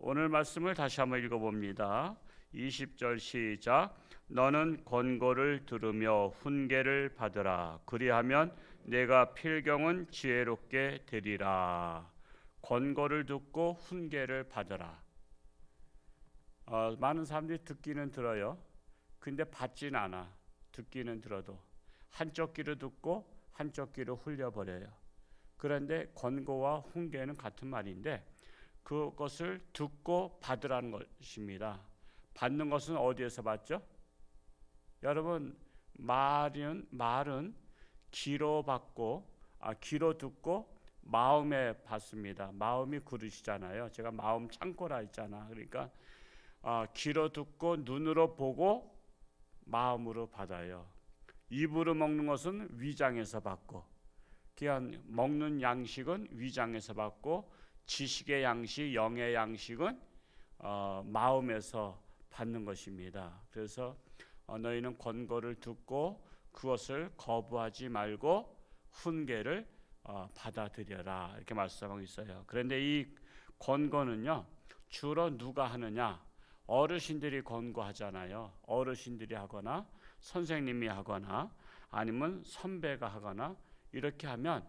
오늘 말씀을 다시 한번 읽어봅니다. 20절 시작. 너는 권고를 들으며 훈계를 받으라. 그리하면 내가 필경은 지혜롭게 되리라. 권고를 듣고 훈계를 받으라. 많은 사람들이 듣기는 들어요. 근데 받지는 않아. 듣기는 들어도 한쪽 귀로 듣고 한쪽 귀로 흘려버려요. 그런데 권고와 훈계는 같은 말인데 그것을 듣고 받으라는 것입니다. 받는 것은 어디에서 받죠? 여러분, 말은 귀로 받고 귀로 듣고 마음에 받습니다. 마음이 그릇이잖아요. 제가 마음 창고라 했잖아. 그러니까 귀로 듣고 눈으로 보고 마음으로 받아요. 입으로 먹는 것은 위장에서 받고, 그냥 먹는 양식은 위장에서 받고, 지식의 양식, 영의 양식은 마음에서 받는 것입니다. 그래서 너희는 권고를 듣고 그것을 거부하지 말고 훈계를 받아들여라, 이렇게 말씀하고 있어요. 그런데 이 권고는요, 주로 누가 하느냐? 어르신들이 권고하잖아요. 어르신들이 하거나 선생님이 하거나 아니면 선배가 하거나 이렇게 하면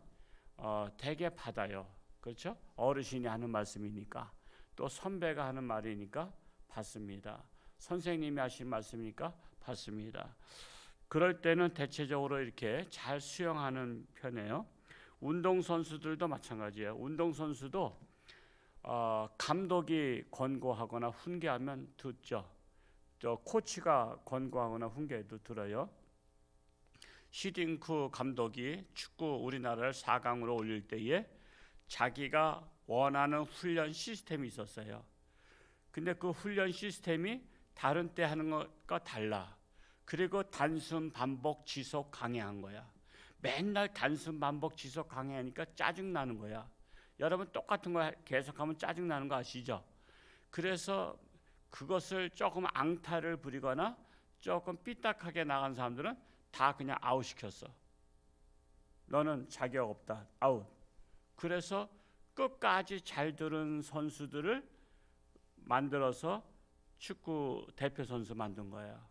되게 받아요. 그렇죠? 어르신이 하는 말씀이니까, 또 선배가 하는 말이니까 받습니다. 선생님이 하신 말씀이니까 받습니다. 그럴 때는 대체적으로 이렇게 잘 수용하는 편이에요. 운동선수들도 마찬가지예요. 운동선수도 감독이 권고하거나 훈계하면 듣죠. 또 코치가 권고하거나 훈계도 들어요. 히딩크 감독이 축구 우리나라를 4강으로 올릴 때에 자기가 원하는 훈련 시스템이 있었어요. 근데 그 훈련 시스템이 다른 때 하는 것과 달라. 그리고 단순 반복 지속 강해한 거야. 맨날 단순 반복 지속 강해하니까 짜증나는 거야. 여러분, 똑같은 거 계속하면 짜증나는 거 아시죠? 그래서 그것을 조금 앙탈을 부리거나 조금 삐딱하게 나간 사람들은 다 그냥 아웃시켰어. 너는 자격 없다, 아웃. 그래서 끝까지 잘 들은 선수들을 만들어서 축구 대표 선수 만든 거야.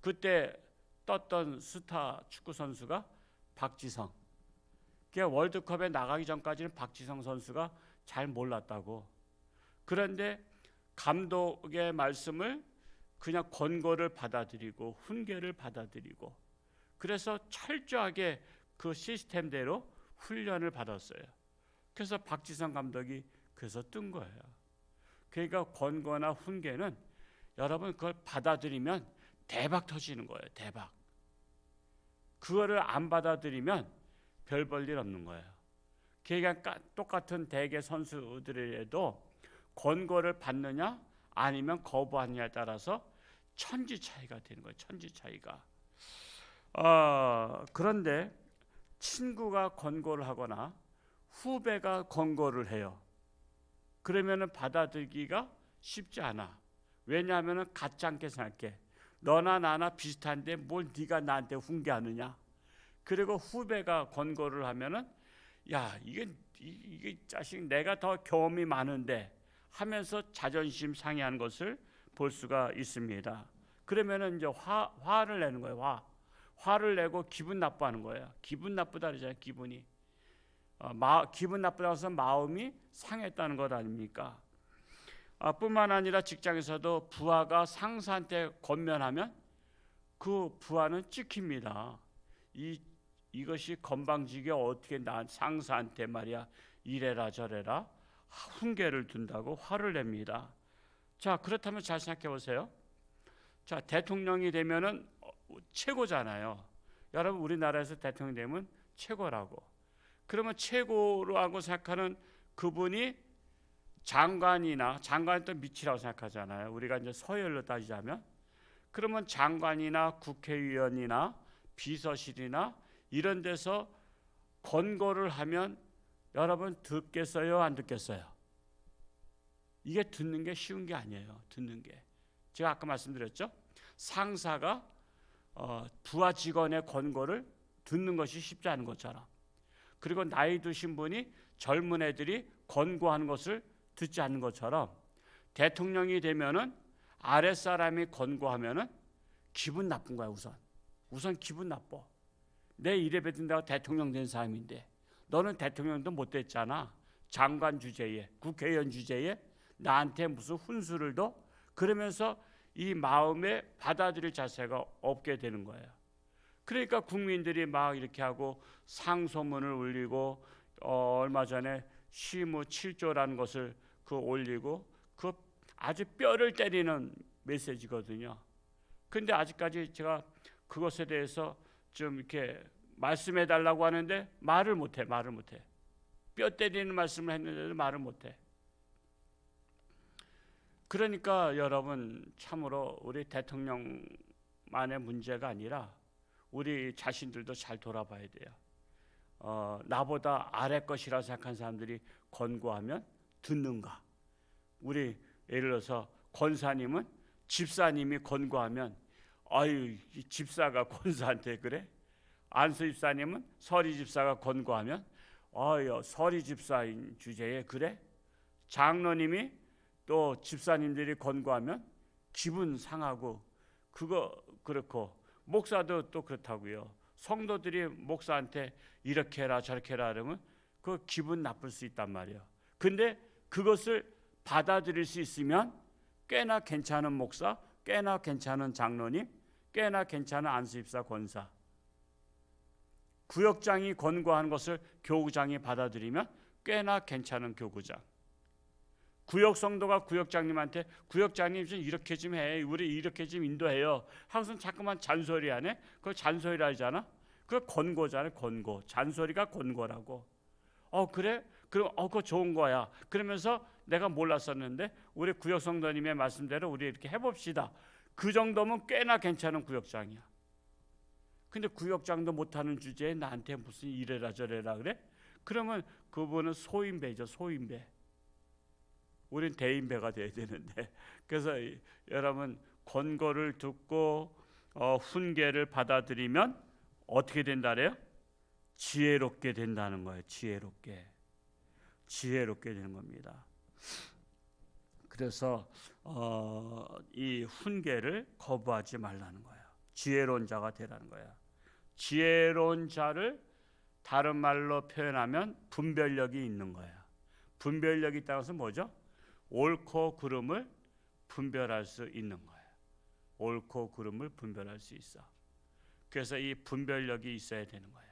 그때 떴던 스타 축구 선수가 박지성. 월드컵에 나가기 전까지는 박지성 선수가 잘 몰랐다고. 그런데 감독의 말씀을 그냥 권고를 받아들이고 훈계를 받아들이고, 그래서 철저하게 그 시스템대로 훈련을 받았어요. 그래서 박지성 감독이 그래서 뜬 거예요. 그러니까 권고나 훈계는 여러분 그걸 받아들이면 대박 터지는 거예요. 대박. 그거를 안 받아들이면 별 볼 일 없는 거예요. 그러니까 똑같은 대개 선수들에도 권고를 받느냐 아니면 거부하느냐에 따라서 천지 차이가 되는 거예요. 천지 차이가. 그런데 친구가 권고를 하거나 후배가 권고를 해요. 그러면은 받아들이기가 쉽지 않아. 왜냐하면은 같지 않게 생각해. 너나 나나 비슷한데 뭘 네가 나한테 훈계하느냐. 그리고 후배가 권고를 하면은 야, 이게 자식 내가 더 경험이 많은데 하면서 자존심 상해하는 것을 볼 수가 있습니다. 그러면은 이제 화를 내는 거예요. 화를 내고 기분 나빠하는 거예요. 기분 나쁘다 그러잖아요. 기분이. 기분 나쁘다고 해서 마음이 상했다는 것 아닙니까? 뿐만 아니라 직장에서도 부하가 상사한테 권면하면 그 부하는 찍힙니다. 이것이 건방지게 어떻게 난 상사한테 말이야 이래라 저래라 훈계를 둔다고 화를 냅니다. 자, 그렇다면 잘 생각해 보세요. 자, 대통령이 되면은 최고잖아요. 여러분, 우리나라에서 대통령 되면 최고라고. 그러면 최고라고 생각하는 그분이 장관은 또 밑이라고 생각하잖아요. 우리가 이제 서열로 따지자면, 그러면 장관이나 국회의원이나 비서실이나 이런 데서 권고를 하면 여러분 듣겠어요, 안 듣겠어요? 이게 듣는 게 쉬운 게 아니에요. 듣는 게 제가 아까 말씀드렸죠. 상사가 부하 직원의 권고를 듣는 것이 쉽지 않은 것처럼, 그리고 나이 드신 분이 젊은 애들이 권고하는 것을 듣지 않는 것처럼 대통령이 되면은 아랫사람이 권고하면은 기분 나쁜 거야. 우선 기분 나빠. 내 일에 배든다고 대통령 된 사람인데 너는 대통령도 못 됐잖아. 장관 주제에, 국회의원 주제에 나한테 무슨 훈수를 둬? 그러면서 이 마음에 받아들일 자세가 없게 되는 거예요. 그러니까 국민들이 막 이렇게 하고 상소문을 올리고 얼마 전에 시무 7조라는 것을 올리고 그 아주 뼈를 때리는 메시지거든요. 근데 아직까지 제가 그것에 대해서 좀 이렇게 말씀해 달라고 하는데 말을 못해. 뼈 때리는 말씀을 했는데도 말을 못해. 그러니까 여러분 참으로 우리 대통령만의 문제가 아니라 우리 자신들도 잘 돌아봐야 돼요. 나보다 아래 것이라 생각한 사람들이 권고하면 듣는가? 우리 예를 들어서 권사님은 집사님이 권고하면 아유 이 집사가 권사한테 그래? 안수 집사님은 서리 집사가 권고하면 아유 서리 집사인 주제에 그래? 장로님이 또 집사님들이 권고하면 기분 상하고 그거 그렇고 목사도 또 그렇다고요. 성도들이 목사한테 이렇게 해라 저렇게 해라 그러면 그 기분 나쁠 수 있단 말이에요. 근데 그것을 받아들일 수 있으면 꽤나 괜찮은 목사, 꽤나 괜찮은 장로님, 꽤나 괜찮은 안수집사 권사. 구역장이 권고하는 것을 교구장이 받아들이면 꽤나 괜찮은 교구장. 구역 성도가 구역장님한테 구역장님 좀 이렇게 좀 해, 우리 이렇게 좀 인도해요. 항상 자꾸만 잔소리하네. 그걸 잔소리라 하잖아. 그거 권고잖아요. 권고. 잔소리가 권고라고. 그래? 그럼 그거 좋은 거야. 그러면서 내가 몰랐었는데 우리 구역 성도님의 말씀대로 우리 이렇게 해봅시다. 그 정도면 꽤나 괜찮은 구역장이야. 근데 구역장도 못하는 주제에 나한테 무슨 이래라 저래라 그래? 그러면 그분은 소인배죠. 소인배. 우린 대인배가 돼야 되는데. 그래서 여러분 권고를 듣고 훈계를 받아들이면 어떻게 된다래요? 지혜롭게 된다는 거예요. 지혜롭게 되는 겁니다. 그래서 이 훈계를 거부하지 말라는 거예요. 지혜로운 자가 되라는 거예요. 지혜로운 자를 다른 말로 표현하면 분별력이 있는 거예요. 분별력이 있다는 것은 뭐죠? 옳고 그름을 분별할 수 있는 거예요. 옳고 그름을 분별할 수 있어. 그래서 이 분별력이 있어야 되는 거예요.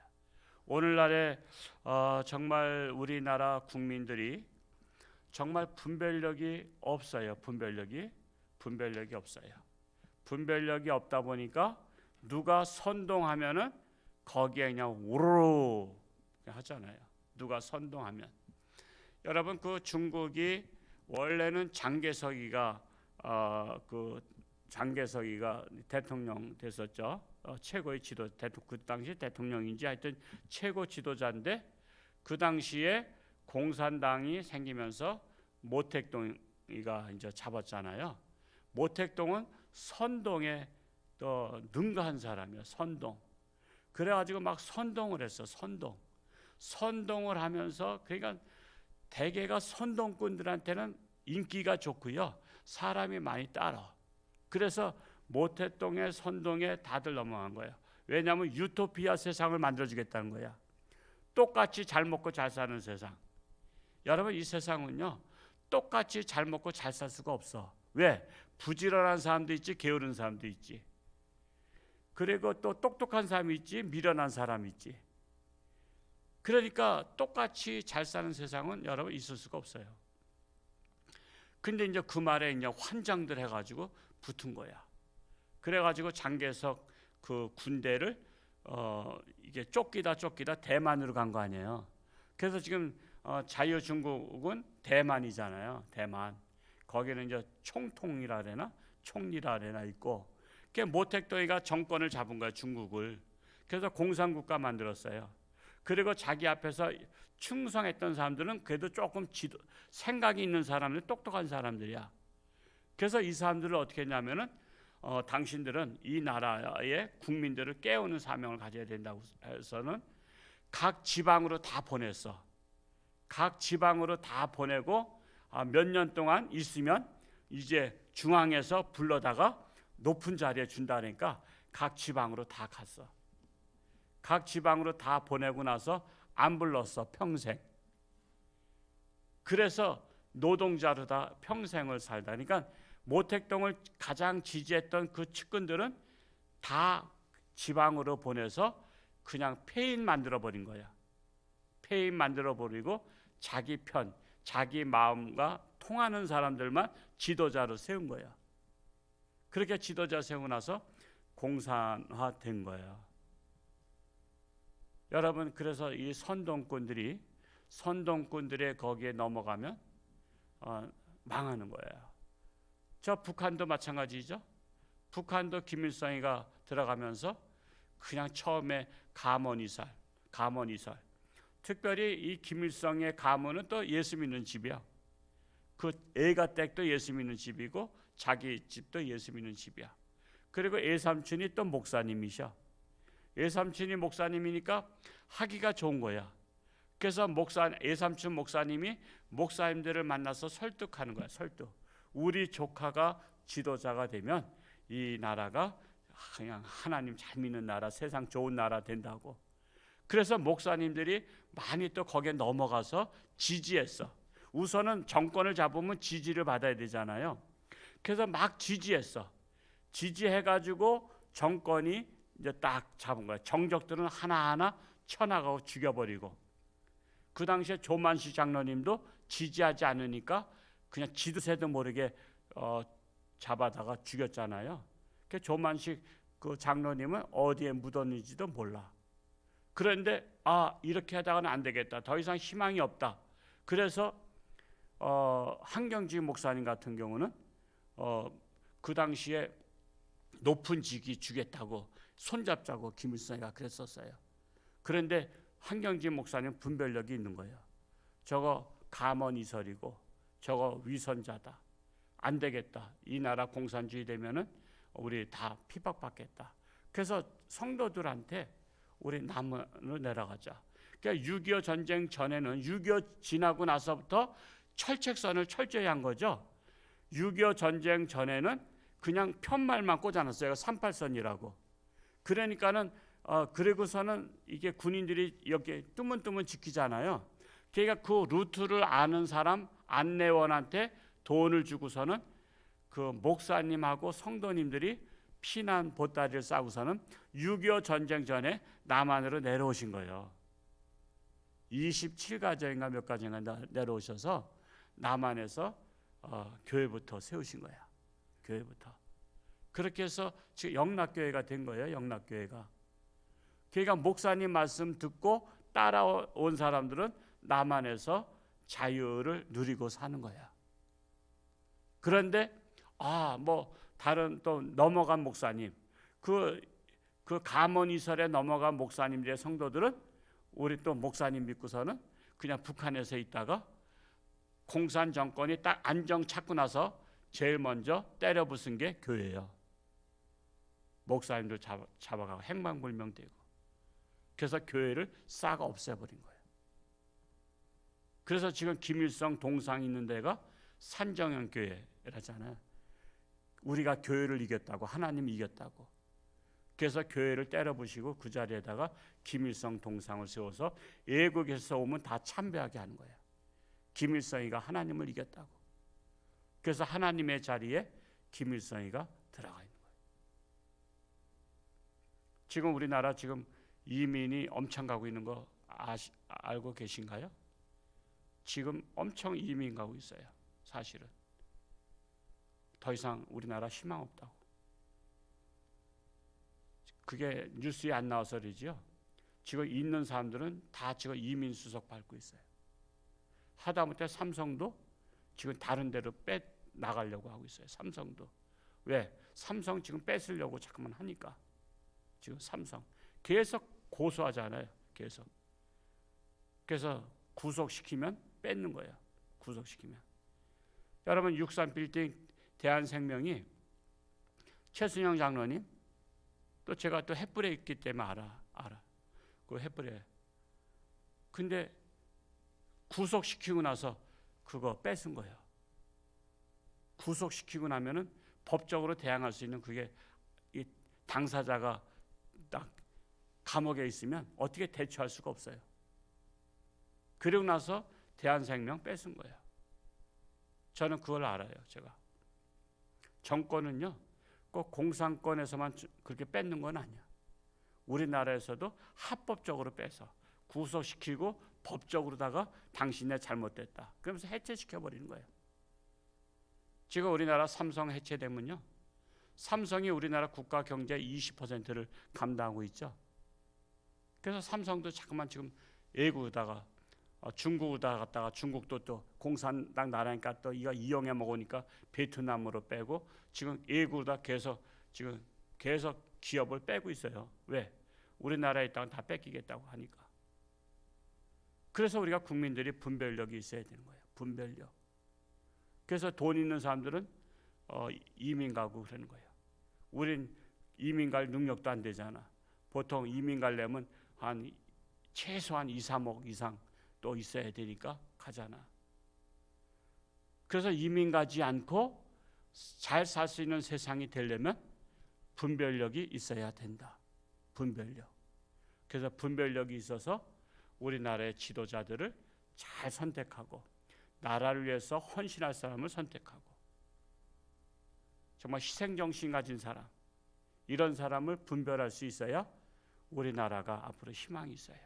오늘날에 정말 우리나라 국민들이 정말 분별력이 없어요. 분별력이 없어요. 분별력이 없다 보니까 누가 선동하면은 거기에 그냥 우르르 하잖아요. 누가 선동하면. 여러분 그 중국이 원래는 장개석이가 대통령 됐었죠. 최고의 지도, 그 당시 대통령인지 하여튼 최고 지도자인데 그 당시에 공산당이 생기면서 모택동이가 이제 잡았잖아요. 모택동은 선동에 또 능가한 사람이야. 선동. 그래가지고 막 선동을 했어. 선동을 하면서 그러니까 대개가 선동꾼들한테는 인기가 좋고요. 사람이 많이 따라. 그래서 모택동의 선동에 다들 넘어간 거예요. 왜냐하면 유토피아 세상을 만들어주겠다는 거야. 똑같이 잘 먹고 잘 사는 세상. 여러분 이 세상은요. 똑같이 잘 먹고 잘 살 수가 없어. 왜? 부지런한 사람도 있지 게으른 사람도 있지. 그리고 또 똑똑한 사람이 있지 미련한 사람이 있지. 그러니까 똑같이 잘 사는 세상은 여러분 있을 수가 없어요. 근데 이제 그 말에 이제 환장들 해가지고 붙은 거야. 그래가지고 장개석 그 군대를 이게 쫓기다 대만으로 간 거 아니에요. 그래서 지금 자유중국은 대만이잖아요. 대만. 거기는 이제 총통이라 그러나 총리라 그러나 있고, 그 모택동이가 정권을 잡은 거야 중국을. 그래서 공산국가 만들었어요. 그리고 자기 앞에서 충성했던 사람들은 그래도 조금 생각이 있는 사람들, 똑똑한 사람들이야. 그래서 이 사람들을 어떻게 했냐면은 당신들은 이 나라의 국민들을 깨우는 사명을 가져야 된다고 해서는 각 지방으로 다 보냈어. 각 지방으로 다 보내고 몇 년 동안 있으면 이제 중앙에서 불러다가 높은 자리에 준다니까 각 지방으로 다 갔어. 각 지방으로 다 보내고 나서 안 불렀어, 평생. 그래서 노동자로 다 평생을 살다. 그러니까 모택동을 가장 지지했던 그 측근들은 다 지방으로 보내서 그냥 폐인 만들어 버린 거야. 폐인 만들어 버리고 자기 편, 자기 마음과 통하는 사람들만 지도자로 세운 거야. 그렇게 지도자 세우고 나서 공산화된 거예요. 여러분, 그래서 이 선동꾼들의 거기에 넘어가면 망하는 거예요. 저 북한도 마찬가지죠. 북한도 김일성이가 들어가면서 그냥 처음에 가문이설. 특별히 이 김일성의 가문은 또 예수 믿는 집이야. 그 애가 댁도 예수 믿는 집이고 자기 집도 예수 믿는 집이야. 그리고 애삼촌이 또 목사님이셔. 애삼촌이 목사님이니까 하기가 좋은 거야. 그래서 애삼촌 목사님이 목사님들을 만나서 설득하는 거야. 설득. 우리 조카가 지도자가 되면 이 나라가 그냥 하나님 잘 믿는 나라, 세상 좋은 나라 된다고. 그래서 목사님들이 많이 또 거기에 넘어가서 지지했어. 우선은 정권을 잡으면 지지를 받아야 되잖아요. 그래서 막 지지했어. 지지해가지고 정권이 이제 딱 잡은 거야. 정적들은 하나하나 쳐나가고 죽여버리고. 그 당시에 조만식 장로님도 지지하지 않으니까 그냥 지도새도 모르게 잡아다가 죽였잖아요. 그 조만식 그 장로님은 어디에 묻었는지도 몰라. 그런데 이렇게 하다가는 안 되겠다. 더 이상 희망이 없다. 그래서 한경직 목사님 같은 경우는 그 당시에 높은 직위 주겠다고 손잡자고 김일성이가 그랬었어요. 그런데 한경직 목사님 분별력이 있는 거예요. 저거 가문이설이고 저거 위선자다. 안 되겠다. 이 나라 공산주의 되면은 우리 다 핍박받겠다. 그래서 성도들한테 우리 남으로 내려가자. 그러니까 6.25 전쟁 전에는 6.25 지나고 나서부터 철책선을 철저히 한 거죠. 6.25 전쟁 전에는 그냥 편말만 꽂아놨어요. 38선이라고. 그러니까는 그리고서는 이게 군인들이 여기 뜨문뜨문 지키잖아요. 그러니까 그 루트를 아는 사람 안내원한테 돈을 주고서는 그 목사님하고 성도님들이 피난 보따리를 싸고서는 6.25 전쟁 전에 남한으로 내려오신 거예요. 27가정인가 몇 가정인가 내려오셔서 남한에서 교회부터 세우신 거야. 교회부터. 그렇게 해서 지금 영락교회가 된 거예요. 영락교회가. 그러니까 목사님 말씀 듣고 따라온 사람들은 남한에서 자유를 누리고 사는 거야. 그런데 다른 또 넘어간 목사님, 그 가문이설에 넘어간 목사님들의 성도들은 우리 또 목사님 믿고서는 그냥 북한에서 있다가 공산 정권이 딱 안정 찾고 나서 제일 먼저 때려 부순 게 교회예요. 목사님들 잡아가고 행방불명되고. 그래서 교회를 싹 없애버린 거예요. 그래서 지금 김일성 동상 있는 데가 산정형 교회라잖아요. 우리가 교회를 이겼다고, 하나님 이겼다고. 그래서 교회를 때려부시고 그 자리에다가 김일성 동상을 세워서 외국에서 오면 다 참배하게 하는 거예요. 김일성이가 하나님을 이겼다고. 그래서 하나님의 자리에 김일성이가 들어가 있는 거예요. 지금 우리나라 지금 이민이 엄청 가고 있는 거 알고 계신가요? 지금 엄청 이민 가고 있어요. 사실은 더 이상 우리나라 희망 없다고. 그게 뉴스에 안 나와서 그러죠. 지금 있는 사람들은 다 지금 이민 수속 밟고 있어요. 하다못해 삼성도 지금 다른 데로 빼 나가려고 하고 있어요. 삼성도. 왜? 삼성 지금 뺏으려고 자꾸만 하니까. 지금 삼성 계속 고소하잖아요. 계속. 그래서 구속시키면 뺏는 거예요. 구속시키면. 여러분 63빌딩 대한생명이 최순영 장로님 또 제가 또 햇불에 있기 때문에 알아. 그 햇불에. 근데 구속시키고 나서 그거 뺏은 거예요. 구속시키고 나면은 법적으로 대항할 수 있는 그게 이 당사자가 딱 감옥에 있으면 어떻게 대처할 수가 없어요. 그리고 나서 대한생명 뺏은 거예요. 저는 그걸 알아요. 제가 정권은요 꼭 공산권에서만 그렇게 뺏는 건 아니야. 우리나라에서도 합법적으로 빼서 구속시키고 법적으로다가 당신네 잘못됐다 그러면서 해체시켜버리는 거예요. 지금 우리나라 삼성 해체되면요, 삼성이 우리나라 국가 경제 20%를 감당하고 있죠. 그래서 삼성도 자꾸만 지금 외국에다가 중국에다 갔다가 중국도 또 공산당 나라니까 또 이거 이용해 먹으니까 베트남으로 빼고 지금 외국에다 계속 기업을 빼고 있어요. 왜? 우리나라에 있다가 다 뺏기겠다고 하니까. 그래서 우리가 국민들이 분별력이 있어야 되는 거예요. 분별력. 그래서 돈 있는 사람들은 이민 가고 그러는 거예요. 우린 이민 갈 능력도 안 되잖아. 보통 이민 가려면 한 최소한 2, 3억 이상 또 있어야 되니까 가잖아. 그래서 이민 가지 않고 잘 살 수 있는 세상이 되려면 분별력이 있어야 된다. 분별력. 그래서 분별력이 있어서 우리나라의 지도자들을 잘 선택하고 나라를 위해서 헌신할 사람을 선택하고 정말 희생정신 가진 사람, 이런 사람을 분별할 수 있어야 우리나라가 앞으로 희망이 있어요.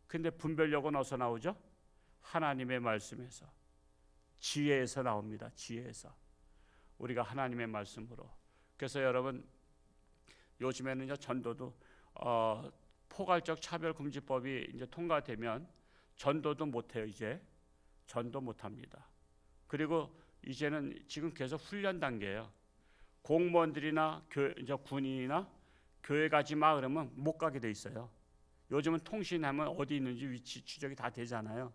근데 분별력은 어디서 나오죠? 하나님의 말씀에서, 지혜에서 나옵니다. 지혜에서. 우리가 하나님의 말씀으로. 그래서 여러분 요즘에는요 전도도 포괄적 차별금지법이 이제 통과되면 전도도 못해요. 이제 전도 못합니다. 그리고 이제는 지금 계속 훈련 단계예요. 공무원들이나 이제 군인이나 교회 가지 마 그러면 못 가게 돼 있어요. 요즘은 통신하면 어디 있는지 위치 추적이 다 되잖아요.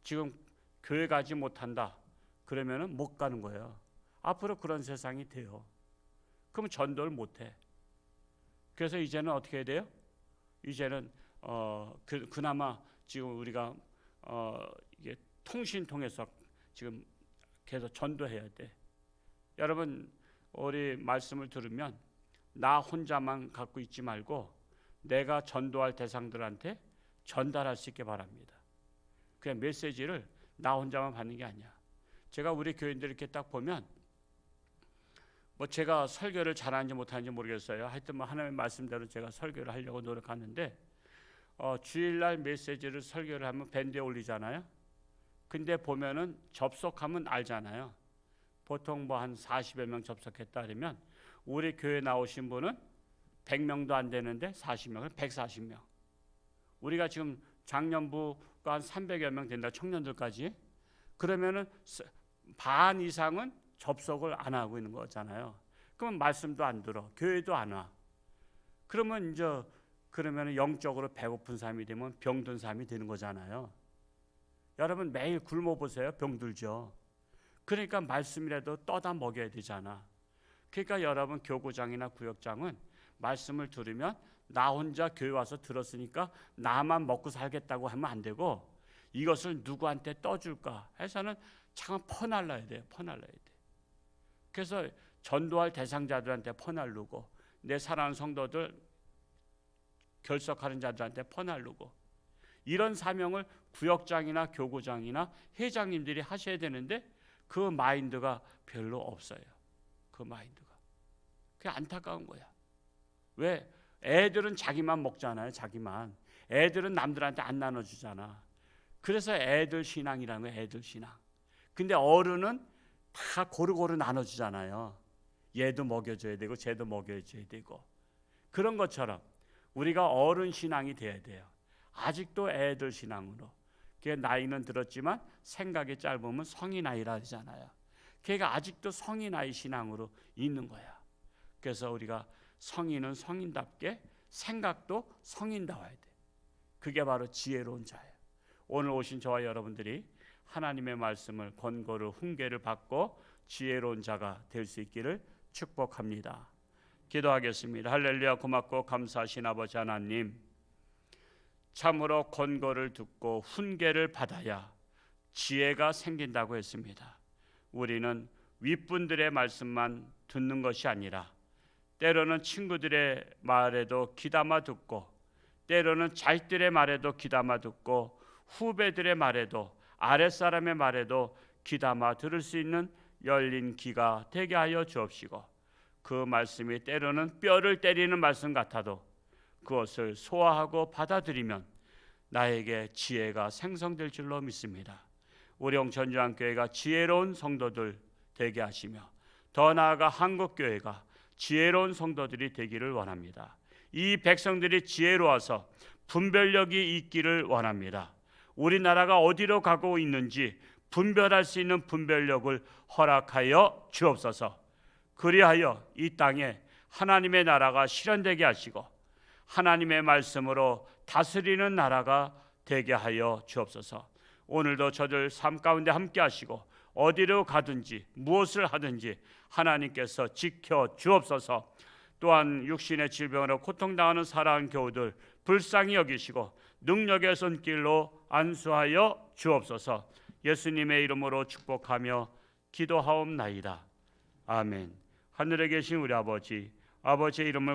지금 교회 가지 못한다 그러면은 못 가는 거예요. 앞으로 그런 세상이 돼요. 그럼 전도를 못해. 그래서 이제는 어떻게 해야 돼요? 이제는 그나마 지금 우리가 이게 통신 통해서 지금 계속 전도해야 돼. 여러분 우리 말씀을 들으면 나 혼자만 갖고 있지 말고 내가 전도할 대상들한테 전달할 수 있게 바랍니다. 그냥 메시지를 나 혼자만 받는 게 아니야. 제가 우리 교인들 이렇게 딱 보면 뭐 제가 설교를 잘하는지 못하는지 모르겠어요. 하여튼 뭐 하나님의 말씀대로 제가 설교를 하려고 노력하는데 주일날 메시지를 설교를 하면 밴드에 올리잖아요. 근데 보면은 접속하면 알잖아요. 보통 뭐 한 40여 명 접속했다 그러면 우리 교회 나오신 분은 100명도 안 되는데 40명, 140명. 우리가 지금 장년부가 한 300여 명 된다, 청년들까지. 그러면은 반 이상은 접속을 안 하고 있는 거잖아요. 그러면 말씀도 안 들어, 교회도 안 와. 그러면 이제 그러면 영적으로 배고픈 사람이 되면 병든 사람이 되는 거잖아요. 여러분 매일 굶어 보세요. 병들죠. 그러니까 말씀이라도 떠다 먹여야 되잖아. 그러니까 여러분 교구장이나 구역장은 말씀을 들으면 나 혼자 교회 와서 들었으니까 나만 먹고 살겠다고 하면 안 되고 이것을 누구한테 떠줄까 해서는 참 퍼날라야 돼요. 퍼날라야 돼. 그래서 전도할 대상자들한테 퍼날르고 내 사랑하는 성도들 결석하는 자들한테 퍼날르고 이런 사명을 구역장이나 교구장이나 회장님들이 하셔야 되는데 그 마인드가 별로 없어요. 그 마인드가. 그게 안타까운 거야. 왜? 애들은 자기만 먹잖아요. 자기만. 애들은 남들한테 안 나눠주잖아. 그래서 애들 신앙이라는 거예요. 애들 신앙. 근데 어른은 다 고루고루 나눠주잖아요. 얘도 먹여줘야 되고 쟤도 먹여줘야 되고. 그런 것처럼 우리가 어른 신앙이 돼야 돼요. 아직도 애들 신앙으로. 그게 나이는 들었지만 생각이 짧으면 성인 나이라 하잖아요. 걔가 아직도 성인 나이 신앙으로 있는 거야. 그래서 우리가 성인은 성인답게 생각도 성인다워야 돼. 그게 바로 지혜로운 자예요. 오늘 오신 저와 여러분들이 하나님의 말씀을 권고를 훈계를 받고 지혜로운 자가 될 수 있기를 축복합니다. 기도하겠습니다. 할렐루야. 고맙고 감사하신 아버지 하나님, 참으로 권고를 듣고 훈계를 받아야 지혜가 생긴다고 했습니다. 우리는 윗분들의 말씀만 듣는 것이 아니라 때로는 친구들의 말에도 귀담아 듣고, 때로는 자식들의 말에도 귀담아 듣고, 후배들의 말에도, 아랫사람의 말에도 귀담아 들을 수 있는 열린 귀가 되게 하여 주옵시고, 그 말씀이 때로는 뼈를 때리는 말씀 같아도 그것을 소화하고 받아들이면 나에게 지혜가 생성될 줄로 믿습니다. 우리 영천주안교회가 지혜로운 성도들 되게 하시며, 더 나아가 한국교회가 지혜로운 성도들이 되기를 원합니다. 이 백성들이 지혜로워서 분별력이 있기를 원합니다. 우리나라가 어디로 가고 있는지 분별할 수 있는 분별력을 허락하여 주옵소서. 그리하여 이 땅에 하나님의 나라가 실현되게 하시고 하나님의 말씀으로 다스리는 나라가 되게 하여 주옵소서. 오늘도 저들 삶 가운데 함께 하시고 어디로 가든지 무엇을 하든지 하나님께서 지켜 주옵소서. 또한 육신의 질병으로 고통당하는 사랑하는 교우들 불쌍히 여기시고 능력의 손길로 안수하여 주옵소서. 예수님의 이름으로 축복하며 기도하옵나이다. 아멘. 하늘에 계신 우리 아버지, 아버지의 이름을